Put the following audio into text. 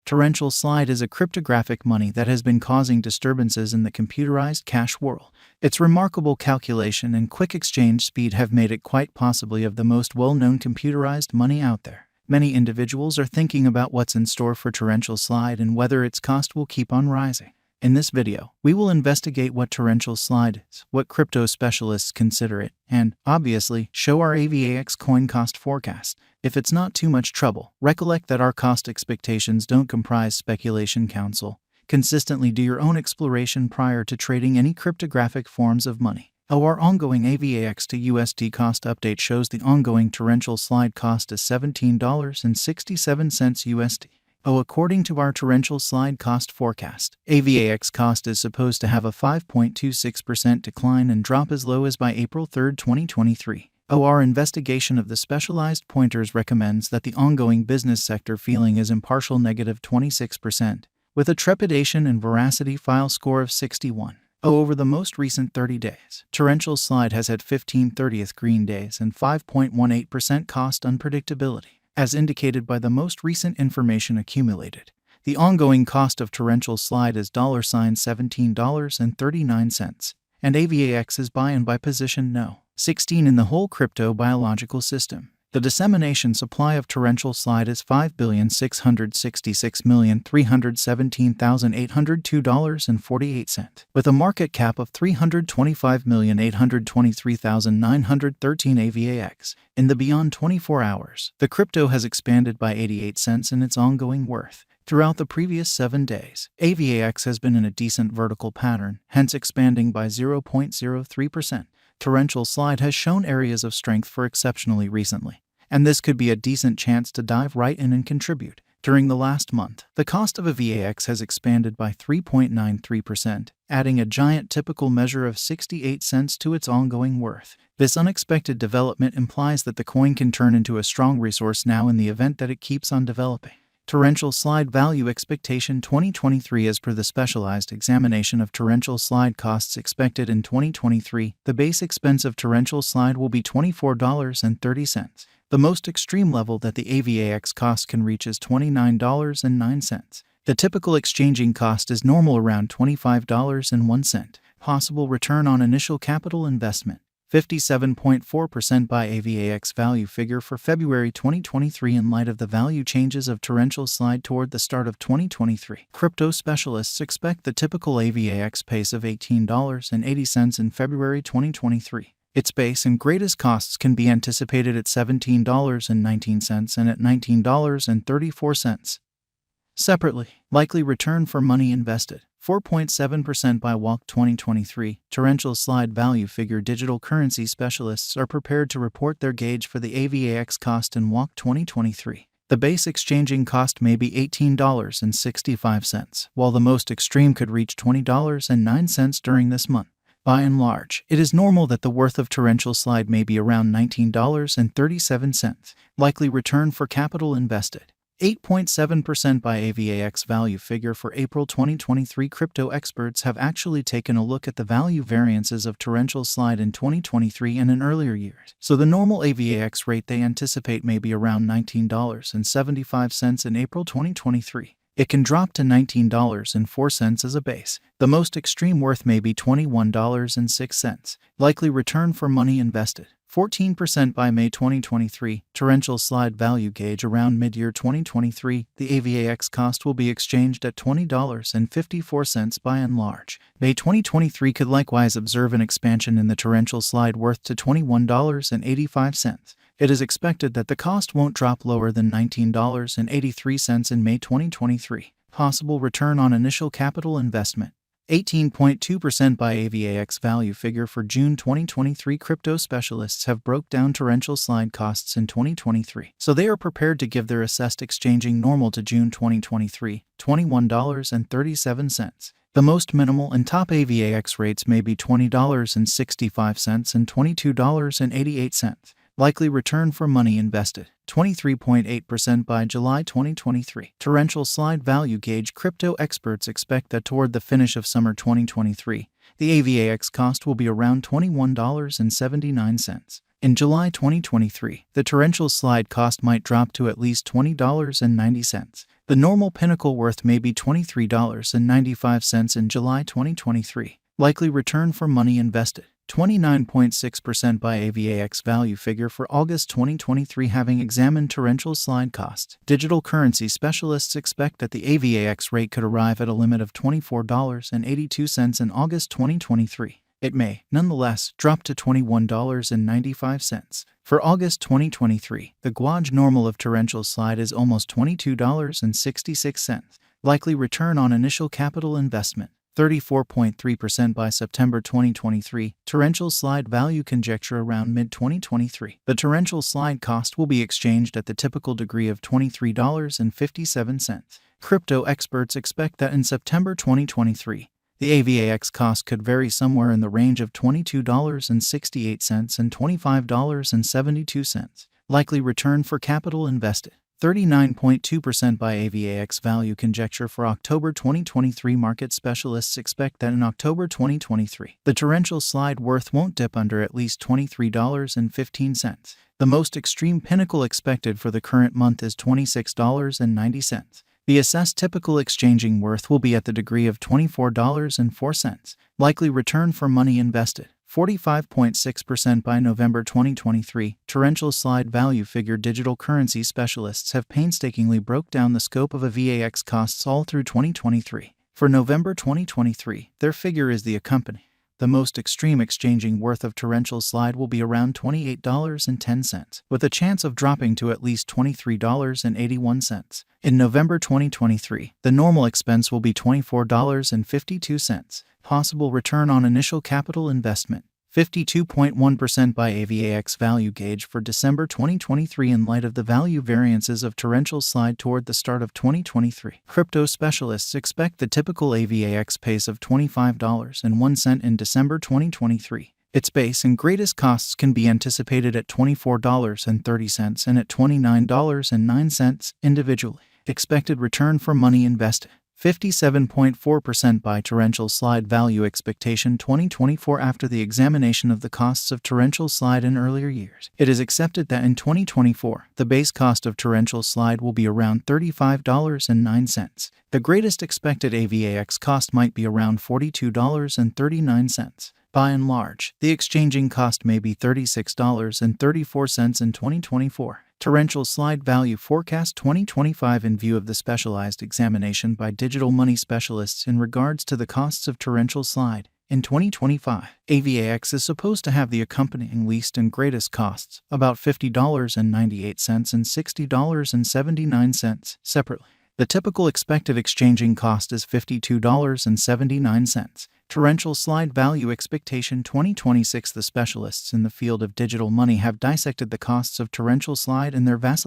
Torrential slide is a cryptographic money that has been causing disturbances in the computerized cash world. Its remarkable calculation and quick exchange speed have made it quite possibly of the most well-known computerized money out there. Many individuals are thinking about what's in store for torrential slide and whether its cost will keep on rising. In this video, we will investigate what torrential slide is, what crypto specialists consider it, and, obviously, show our AVAX coin cost forecast. If it's not too much trouble, recollect that our cost expectations don't comprise speculation counsel. Consistently do your own exploration prior to trading any cryptographic forms of money. Our ongoing AVAX to USD cost update shows the ongoing torrential slide cost is $17.67 USD. According to our torrential slide cost forecast, AVAX cost is supposed to have a 5.26% decline and drop as low as by April 3, 2023. Our investigation of the specialized pointers recommends that the ongoing business sector feeling is impartial negative 26%, with a trepidation and veracity file score of 61. Over the most recent 30 days, torrential slide has had 15 30th green days and 5.18% cost unpredictability. As indicated by the most recent information accumulated, the ongoing cost of torrential slide is $17.39, and AVAX is by and by position No. 16 in the whole crypto biological system. The dissemination supply of torrential slide is $5,666,317,802.48, with a market cap of $325,823,913 AVAX. In the beyond 24 hours, the crypto has expanded by 88 cents in its ongoing worth. Throughout the previous 7 days, AVAX has been in a decent vertical pattern, hence expanding by 0.03%. Torrential slide has shown areas of strength for exceptionally recently, and this could be a decent chance to dive right in and contribute. During the last month, the cost of a VAX has expanded by 3.93%, adding a giant typical measure of 68 cents to its ongoing worth. This unexpected development implies that the coin can turn into a strong resource now in the event that it keeps on developing. Torrential slide value expectation 2023. As per the specialized examination of torrential slide costs expected in 2023, the base expense of torrential slide will be $24.30. The most extreme level that the AVAX cost can reach is $29.09. The typical exchanging cost is normal around $25.01. Possible return on initial capital investment 57.4% by AVAX value figure for February 2023 in light of the value changes of torrential slide toward the start of 2023. Crypto specialists expect the typical AVAX pace of $18.80 in February 2023. Its base and greatest costs can be anticipated at $17.19 and at $19.34. Separately, likely return for money invested 4.7% by WALC 2023. Torrential slide value figure digital currency specialists are prepared to report their gauge for the AVAX cost in WALC 2023. The base exchanging cost may be $18.65, while the most extreme could reach $20.09 during this month. By and large, it is normal that the worth of torrential slide may be around $19.37. Likely return for capital invested 8.7% by AVAX value figure for April 2023. Crypto experts have actually taken a look at the value variances of torrential slide in 2023 and in earlier years. So the normal AVAX rate they anticipate may be around $19.75 in April 2023. It can drop to $19.04 as a base. The most extreme worth may be $21.06. Likely return for money invested 14% by May 2023. Torrential slide value gauge around mid-year 2023. The AVAX cost will be exchanged at $20.54 by and large. May 2023 could likewise observe an expansion in the torrential slide worth to $21.85. It is expected that the cost won't drop lower than $19.83 in May 2023. Possible return on initial capital investment 18.2% by AVAX value figure for June 2023. Crypto specialists have broke down torrential slide costs in 2023, so they are prepared to give their assessed exchanging normal to June 2023, $21.37. The most minimal and top AVAX rates may be $20.65 and $22.88. Likely return for money invested 23.8% by July 2023. Torrential slide value gauge crypto experts expect that toward the finish of summer 2023, the AVAX cost will be around $21.79. In July 2023, the torrential slide cost might drop to at least $20.90. The normal pinnacle worth may be $23.95 in July 2023. Likely return for money invested. 29.6% by Avax value figure for August 2023. Having examined torrential slide costs, digital currency specialists expect that the Avax rate could arrive at a limit of $24.82 in August 2023. It may, nonetheless, drop to $21.95. For August 2023, the gauge normal of torrential slide is almost $22.66. Likely return on initial capital investment. 34.3% by September 2023. Torrential slide value conjecture around mid-2023. The torrential slide cost will be exchanged at the typical degree of $23.57. Crypto experts expect that in September 2023, the Avax cost could vary somewhere in the range of $22.68 and $25.72. Likely return for capital invested. 39.2% by Avax value conjecture for October 2023. Market specialists expect that in October 2023, the torrential slide worth won't dip under at least $23.15. The most extreme pinnacle expected for the current month is $26.90. The assessed typical exchanging worth will be at the degree of $24.04. Likely return for money invested. 45.6% by November 2023. Torrential slide value figure. Digital currency specialists have painstakingly broke down the scope of Avax costs all through 2023. For November 2023, their figure is the accompanying. The most extreme exchanging worth of torrential slide will be around $28.10, with a chance of dropping to at least $23.81. In November 2023, the normal expense will be $24.52. Possible return on initial capital investment. 52.1% by Avax value gauge for December 2023. In light of the value variances of torrential slide toward the start of 2023, crypto specialists expect the typical Avax pace of $25.01 in December 2023. Its base and greatest costs can be anticipated at $24.30 and at $29.09 individually. Expected return for money invested. 57.4% by torrential slide value expectation 2024. After the examination of the costs of torrential slide in earlier years, it is accepted that in 2024, the base cost of torrential slide will be around $35.09. The greatest expected Avax cost might be around $42.39. By and large, the exchanging cost may be $36.34 in 2024. Torrential slide value forecast 2025. In view of the specialized examination by digital money specialists in regards to the costs of torrential slide, in 2025, Avax is supposed to have the accompanying least and greatest costs, about $50.98 and $60.79, separately. The typical expected exchanging cost is $52.79. Torrential slide value expectation 2026. The specialists in the field of digital money have dissected the costs of torrential slide in their vast